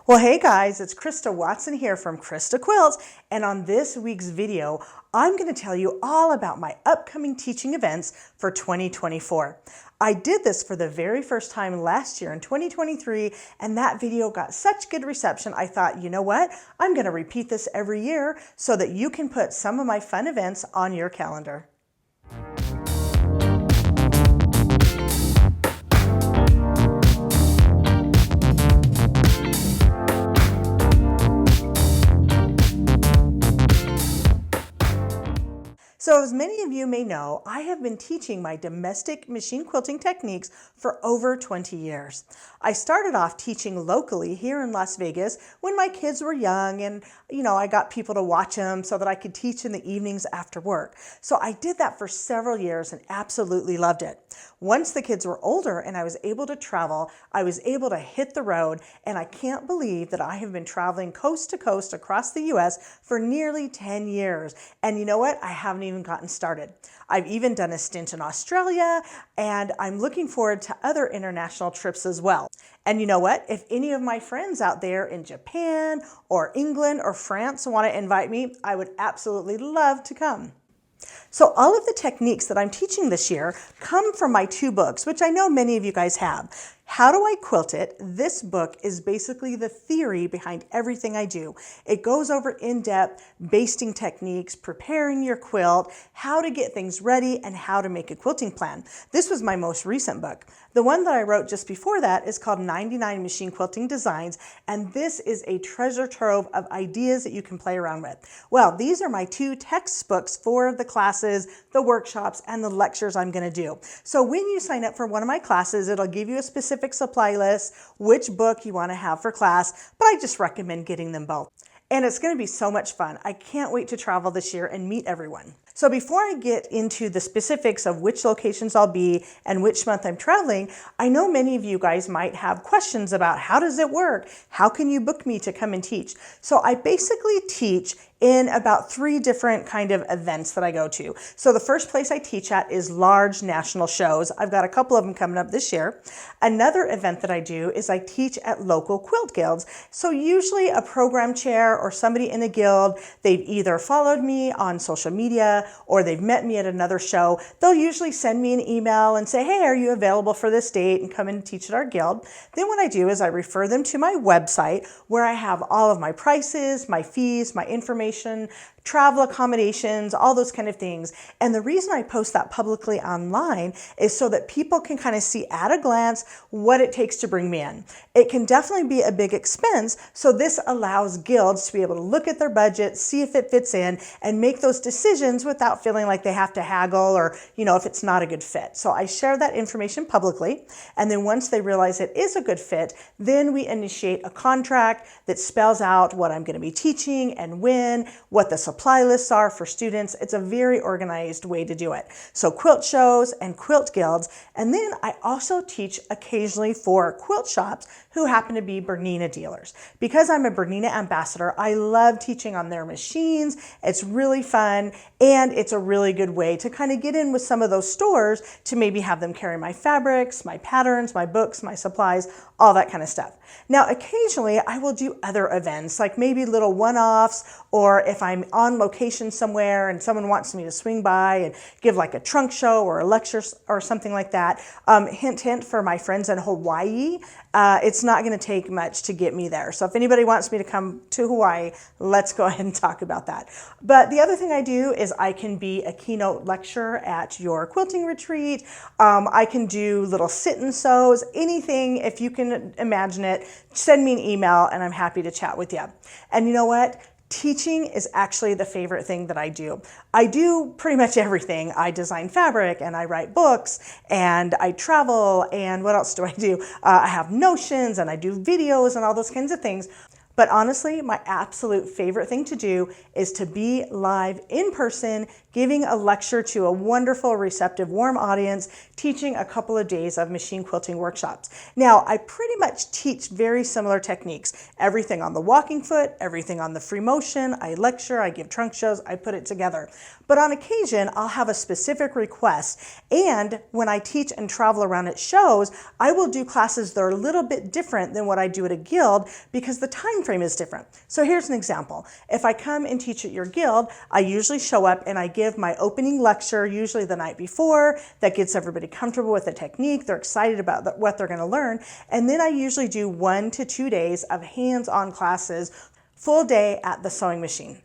Well, hey guys, it's Krista Watson here from Krista Quilts, and on this week's video, I'm going to tell you all about my upcoming teaching events for 2024. I did this for the very first time last year in 2023, and that video got such good reception, I thought, you know what? I'm going to repeat this every year so that you can put some of my fun events on your calendar. So as many of you may know, I have been teaching my domestic machine quilting techniques for over 20 years. I started off teaching locally here in Las Vegas when my kids were young and, I got people to watch them so that I could teach in the evenings after work. So I did that for several years and absolutely loved it. Once the kids were older and I was able to travel, I was able to hit the road, and I can't believe that I have been traveling coast to coast across the US for nearly 10 years. And you know what? I haven't even gotten started. I've even done a stint in Australia, and I'm looking forward to other international trips as well. And you know what? If any of my friends out there in Japan or England or France want to invite me, I would absolutely love to come. So all of the techniques that I'm teaching this year come from my two books, which I know many of you guys have. How Do I Quilt It? This book is basically the theory behind everything I do. It goes over in-depth basting techniques, preparing your quilt, how to get things ready, and how to make a quilting plan. This was my most recent book. The one that I wrote just before that is called 99 Machine Quilting Designs, and this is a treasure trove of ideas that you can play around with. Well, these are my two textbooks for the classes, the workshops, and the lectures I'm going to do. So when you sign up for one of my classes, it'll give you a specific supply list, which book you want to have for class, but I just recommend getting them both. And it's going to be so much fun. I can't wait to travel this year and meet everyone. So before I get into the specifics of which locations I'll be and which month I'm traveling, I know many of you guys might have questions about how does it work? How can you book me to come and teach? So I basically teach in about 3 different kind of events that I go to. So the first place I teach at is large national shows. I've got a couple of them coming up this year. Another event that I do is I teach at local quilt guilds. So usually a program chair or somebody in a guild, they've either followed me on social media or they've met me at another show. They'll usually send me an email and say, hey, are you available for this date, and come in and teach at our guild. Then what I do is I refer them to my website where I have all of my prices, my fees, my information, travel accommodations, all those kind of things. And the reason I post that publicly online is so that people can kind of see at a glance what it takes to bring me in. It can definitely be a big expense, so this allows guilds to be able to look at their budget, see if it fits in, and make those decisions without feeling like they have to haggle or, if it's not a good fit. So I share that information publicly, and then once they realize it is a good fit, then we initiate a contract that spells out what I'm going to be teaching and when, what the supply lists are for students. It's a very organized way to do it. So quilt shows and quilt guilds. And then I also teach occasionally for quilt shops who happen to be Bernina dealers. Because I'm a Bernina ambassador, I love teaching on their machines. It's really fun, and it's a really good way to kind of get in with some of those stores to maybe have them carry my fabrics, my patterns, my books, my supplies, all that kind of stuff. Now, occasionally I will do other events, like maybe little one-offs, or if I'm on location somewhere and someone wants me to swing by and give like a trunk show or a lecture or something like that. Hint, hint, for my friends in Hawaii, it's not going to take much to get me there. So if anybody wants me to come to Hawaii, let's go ahead and talk about that. But the other thing I do is I can be a keynote lecturer at your quilting retreat. I can do little sit-and sews, anything. If you can imagine it, send me an email and I'm happy to chat with you. And you know what? Teaching is actually the favorite thing that I do. I do pretty much everything. I design fabric, and I write books, and I travel, and what else do I do? I have notions, and I do videos and all those kinds of things. But honestly, my absolute favorite thing to do is to be live in person, giving a lecture to a wonderful, receptive, warm audience, teaching a couple of days of machine quilting workshops. Now, I pretty much teach very similar techniques. Everything on the walking foot, everything on the free motion. I lecture, I give trunk shows, I put it together. But on occasion, I'll have a specific request. And when I teach and travel around at shows, I will do classes that are a little bit different than what I do at a guild because the time frame is different. So here's an example. If I come and teach at your guild, I usually show up and I give my opening lecture, usually the night before, that gets everybody comfortable with the technique. They're excited about what they're going to learn. And then I usually do 1 to 2 days of hands-on classes, full day at the sewing machine.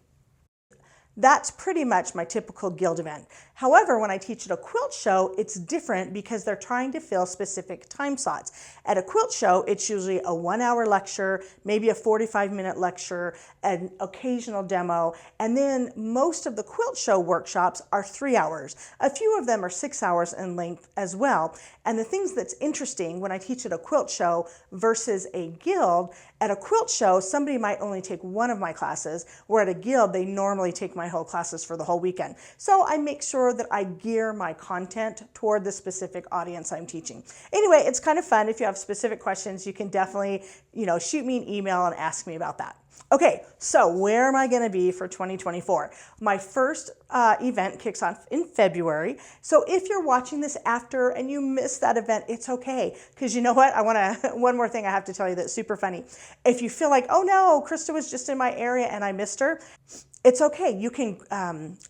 That's pretty much my typical guild event. However, when I teach at a quilt show, it's different because they're trying to fill specific time slots. At a quilt show, it's usually a 1-hour lecture, maybe a 45-minute lecture, an occasional demo, and then most of the quilt show workshops are 3 hours. A few of them are 6 hours in length as well. And the things that's interesting when I teach at a quilt show versus a guild, at a quilt show, somebody might only take one of my classes, where at a guild, they normally take my whole classes for the whole weekend. So I make sure that I gear my content toward the specific audience I'm teaching. Anyway, it's kind of fun. If you have specific questions, you can definitely, shoot me an email and ask me about that. Okay, so where am I going to be for 2024? My first event kicks off in February. So if you're watching this after and you missed that event, it's okay. Because you know what? One more thing I have to tell you that's super funny. If you feel like, oh no, Krista was just in my area and I missed her, it's okay. You can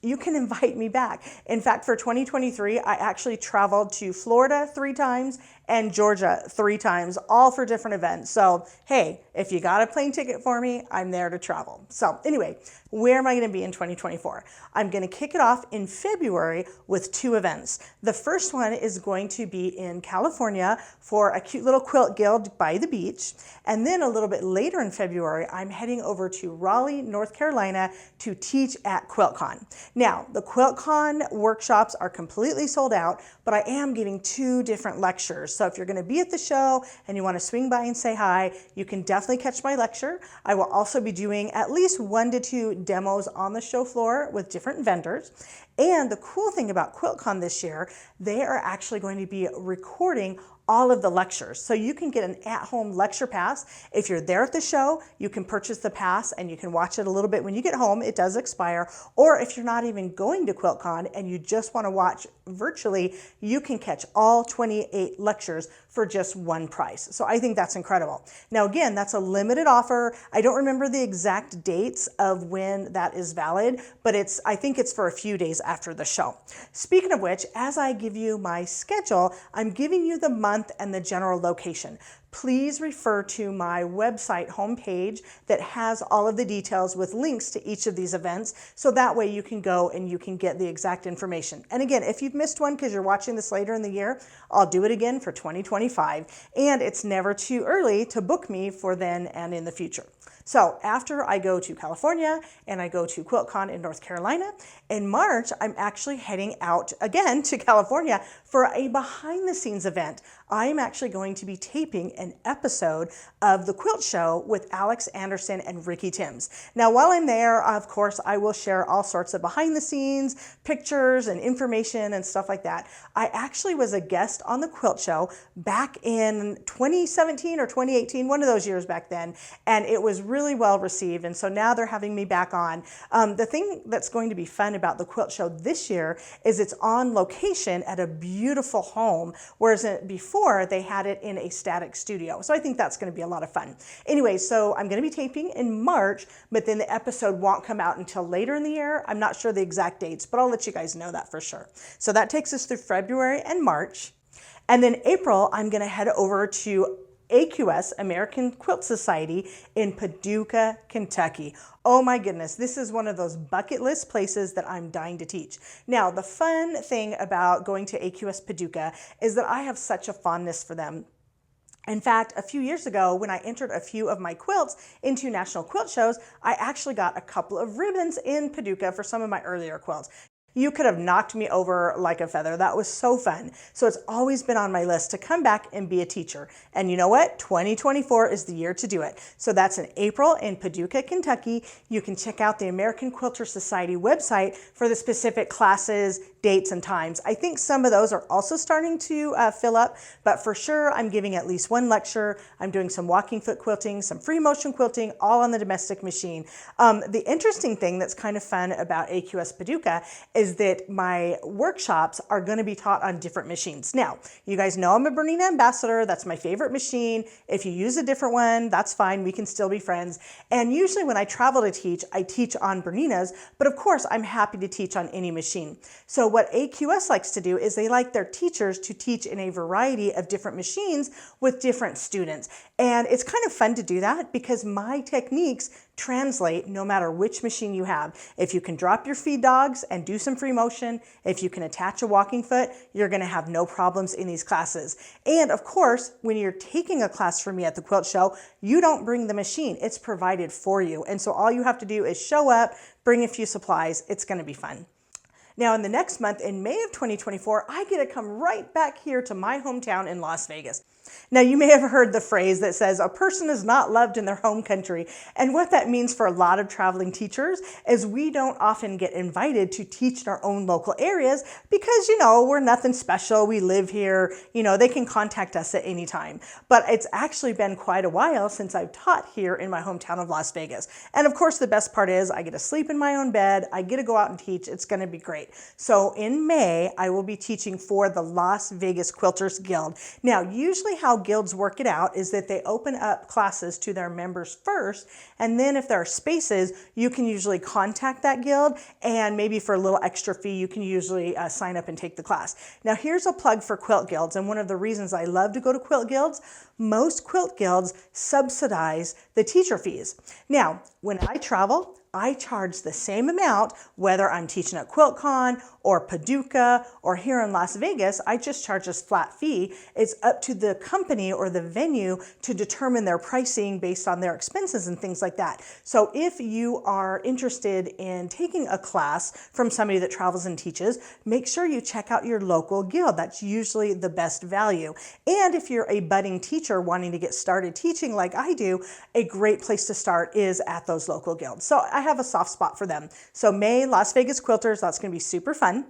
invite me back. In fact, for 2023, I actually traveled to Florida 3 times and Georgia 3 times, all for different events. So, hey, if you got a plane ticket for me, I'm there to travel. So anyway, where am I going to be in 2024? I'm going to kick it off in February with 2 events. The first one is going to be in California for a cute little quilt guild by the beach. And then a little bit later in February, I'm heading over to Raleigh, North Carolina to teach at QuiltCon. Now, the QuiltCon workshops are completely sold out, but I am giving 2 different lectures. So if you're going to be at the show and you want to swing by and say hi, you can definitely catch my lecture. I will also be doing at least 1 to 2 demos on the show floor with different vendors. And the cool thing about QuiltCon this year, they are actually going to be recording all of the lectures. So you can get an at-home lecture pass. If you're there at the show, you can purchase the pass and you can watch it a little bit when you get home. It does expire. Or if you're not even going to QuiltCon and you just want to watch virtually, you can catch all 28 lectures for just one price. So I think that's incredible. Now again, that's a limited offer. I don't remember the exact dates of when that is valid, but I think it's for a few days after the show. Speaking of which, as I give you my schedule, I'm giving you the month and the general location. Please refer to my website homepage that has all of the details with links to each of these events. So that way you can go and you can get the exact information. And again, if you've missed one because you're watching this later in the year, I'll do it again for 2025. And it's never too early to book me for then and in the future. So after I go to California and I go to QuiltCon in North Carolina, in March, I'm actually heading out again to California for a behind the scenes event. I am actually going to be taping an episode of The Quilt Show with Alex Anderson and Ricky Timms. Now, while I'm there, of course, I will share all sorts of behind the scenes pictures and information and stuff like that. I actually was a guest on The Quilt Show back in 2017 or 2018, one of those years back then, and it was really well received. And so now they're having me back on. The thing that's going to be fun about The Quilt Show this year is it's on location at a beautiful home, whereas before they had it in a static studio. So I think that's going to be a lot of fun. Anyway, so I'm going to be taping in March, but then the episode won't come out until later in the year. I'm not sure the exact dates, but I'll let you guys know that for sure. So that takes us through February and March. And then April, I'm going to head over to AQS, American Quilt Society, in Paducah, Kentucky. Oh my goodness, this is one of those bucket list places that I'm dying to teach. Now, the fun thing about going to AQS Paducah is that I have such a fondness for them. In fact, a few years ago, when I entered a few of my quilts into national quilt shows, I actually got a couple of ribbons in Paducah for some of my earlier quilts. You could have knocked me over like a feather. That was so fun. So it's always been on my list to come back and be a teacher. And you know what? 2024 is the year to do it. So that's in April in Paducah, Kentucky. You can check out the American Quilter Society website for the specific classes, dates, and times. I think some of those are also starting to fill up, but for sure I'm giving at least one lecture. I'm doing some walking foot quilting, some free motion quilting, all on the domestic machine. The interesting thing that's kind of fun about AQS Paducah is that my workshops are going to be taught on different machines. Now, you guys know I'm a Bernina ambassador. That's my favorite machine. If you use a different one, that's fine. We can still be friends. And usually when I travel to teach, I teach on Berninas, but of course I'm happy to teach on any machine. So what AQS likes to do is they like their teachers to teach in a variety of different machines with different students. And it's kind of fun to do that because my techniques translate no matter which machine you have. If you can drop your feed dogs and do some free motion, if you can attach a walking foot, you're going to have no problems in these classes. And of course, when you're taking a class from me at the Quilt Show, you don't bring the machine. It's provided for you. And so all you have to do is show up, bring a few supplies. It's going to be fun. Now in the next month, in May of 2024, I get to come right back here to my hometown in Las Vegas. Now you may have heard the phrase that says a person is not loved in their home country. And what that means for a lot of traveling teachers is we don't often get invited to teach in our own local areas because, we're nothing special. We live here, they can contact us at any time. But it's actually been quite a while since I've taught here in my hometown of Las Vegas. And of course, the best part is I get to sleep in my own bed. I get to go out and teach. It's going to be great. So in May, I will be teaching for the Las Vegas Quilters Guild. Now, usually how guilds work it out is that they open up classes to their members first, and then if there are spaces, you can usually contact that guild, and maybe for a little extra fee, you can usually sign up and take the class. Now, here's a plug for quilt guilds, and one of the reasons I love to go to quilt guilds, most quilt guilds subsidize the teacher fees. Now, when I travel, I charge the same amount, whether I'm teaching at QuiltCon or Paducah or here in Las Vegas. I just charge a flat fee. It's up to the company or the venue to determine their pricing based on their expenses and things like that. So if you are interested in taking a class from somebody that travels and teaches, make sure you check out your local guild. That's usually the best value. And if you're a budding teacher wanting to get started teaching like I do, a great place to start is at those local guilds. So I have a soft spot for them. So May, Las Vegas Quilters, that's going to be super fun.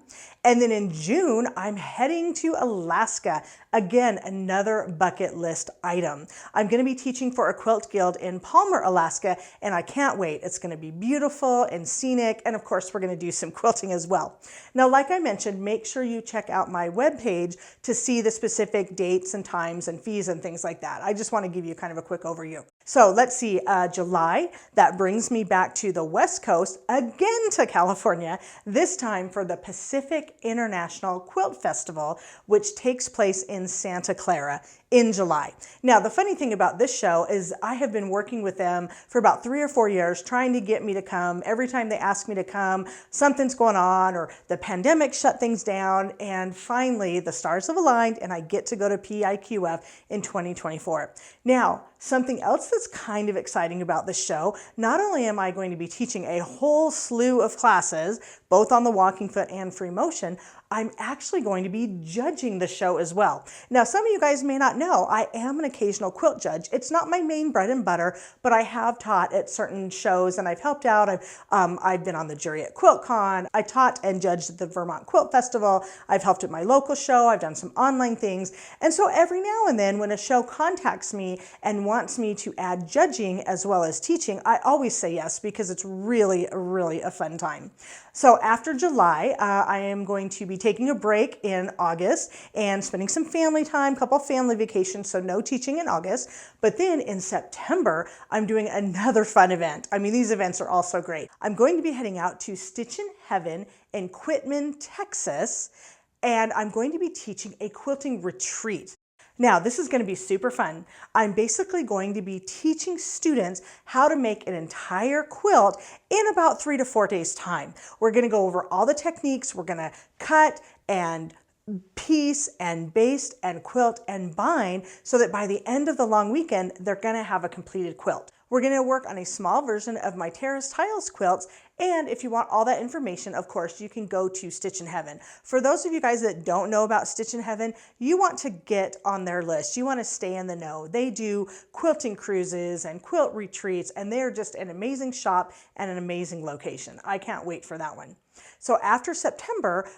And then in June, I'm heading to Alaska. Again, another bucket list item. I'm going to be teaching for a quilt guild in Palmer, Alaska, and I can't wait. It's going to be beautiful and scenic, and of course, we're going to do some quilting as well. Now, like I mentioned, make sure you check out my webpage to see the specific dates and times and fees and things like that. I just want to give you kind of a quick overview. So let's see, July, that brings me back to the West Coast, again to California, this time for the Pacific International Quilt Festival, which takes place in Santa Clara in July. Now, the funny thing about this show is I have been working with them for about 3 or 4 years trying to get me to come. Every time they ask me to come, something's going on or the pandemic shut things down, and finally the stars have aligned and I get to go to PIQF in 2024. Now, something else that's kind of exciting about this show, not only am I going to be teaching a whole slew of classes, both on the walking foot and free motion, I'm actually going to be judging the show as well. Now, some of you guys may not know, I am an occasional quilt judge. It's not my main bread and butter, but I have taught at certain shows and I've helped out. I've been on the jury at QuiltCon. I taught and judged at the Vermont Quilt Festival. I've helped at my local show. I've done some online things. And so every now and then when a show contacts me and wants me to add judging as well as teaching, I always say yes because it's really, really a fun time. So after July, I am going to be taking a break in August and spending some family time, couple family vacations, so no teaching in August. But then in September, I'm doing another fun event. I mean, these events are all so great. I'm going to be heading out to Stitch in Heaven in Quitman, Texas, and I'm going to be teaching a quilting retreat. Now, this is going to be super fun. I'm basically going to be teaching students how to make an entire quilt in about 3 to 4 days' time. We're going to go over all the techniques. We're going to cut and piece and baste and quilt and bind so that by the end of the long weekend, they're going to have a completed quilt. We're going to work on a small version of my terrace tiles quilts, And if you want all that information, of course, you can go to Stitch in Heaven. For those of you guys that don't know about Stitch in Heaven, you want to get on their list. You want to stay in the know. They do quilting cruises and quilt retreats, and they're just an amazing shop and an amazing location. I can't wait for that one. So after September,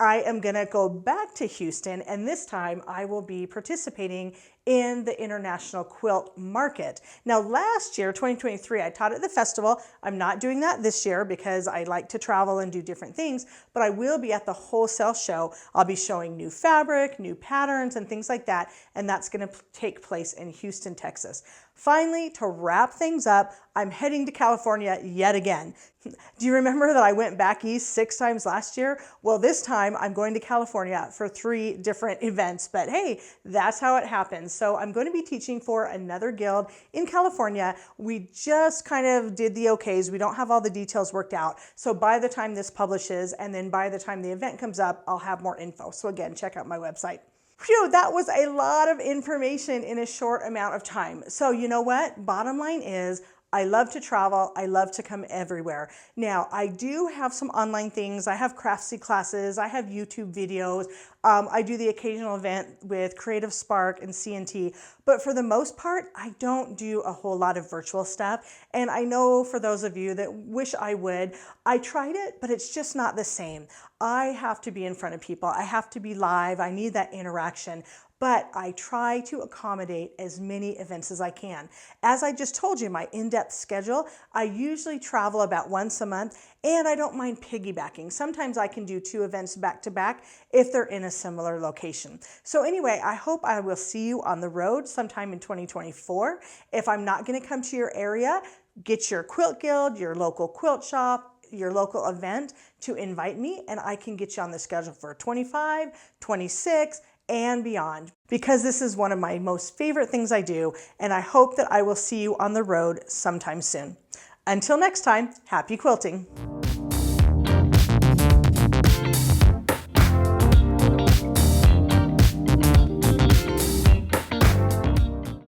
I am going to go back to Houston, and this time I will be participating in the International Quilt Market. Now last year, 2023, I taught at the festival. I'm not doing that this year because I like to travel and do different things, but I will be at the wholesale show. I'll be showing new fabric, new patterns, and things like that, and that's going to take place in Houston, Texas. Finally, to wrap things up, I'm heading to California yet again. Do you remember that I went back east 6 times last year? Well, this time I'm going to California for 3 different events, but hey, that's how it happens. So I'm going to be teaching for another guild in California. We just kind of did the okays. We don't have all the details worked out. So by the time this publishes, and then by the time the event comes up, I'll have more info. So again, check out my website. Phew, that was a lot of information in a short amount of time. So you know what? Bottom line is, I love to travel. I love to come everywhere. Now, I do have some online things. I have Craftsy classes. I have YouTube videos. I do the occasional event with Creative Spark and CNT. But for the most part, I don't do a whole lot of virtual stuff. And I know for those of you that wish I would, I tried it, but it's just not the same. I have to be in front of people. I have to be live. I need that interaction. But I try to accommodate as many events as I can. As I just told you, my in-depth schedule, I usually travel about once a month, and I don't mind piggybacking. Sometimes I can do 2 events back to back if they're in a similar location. So anyway, I hope I will see you on the road sometime in 2024. If I'm not going to come to your area, get your quilt guild, your local quilt shop, your local event to invite me, and I can get you on the schedule for 25, 26, and beyond, because this is one of my most favorite things I do, and I hope that I will see you on the road sometime soon. Until next time, happy quilting.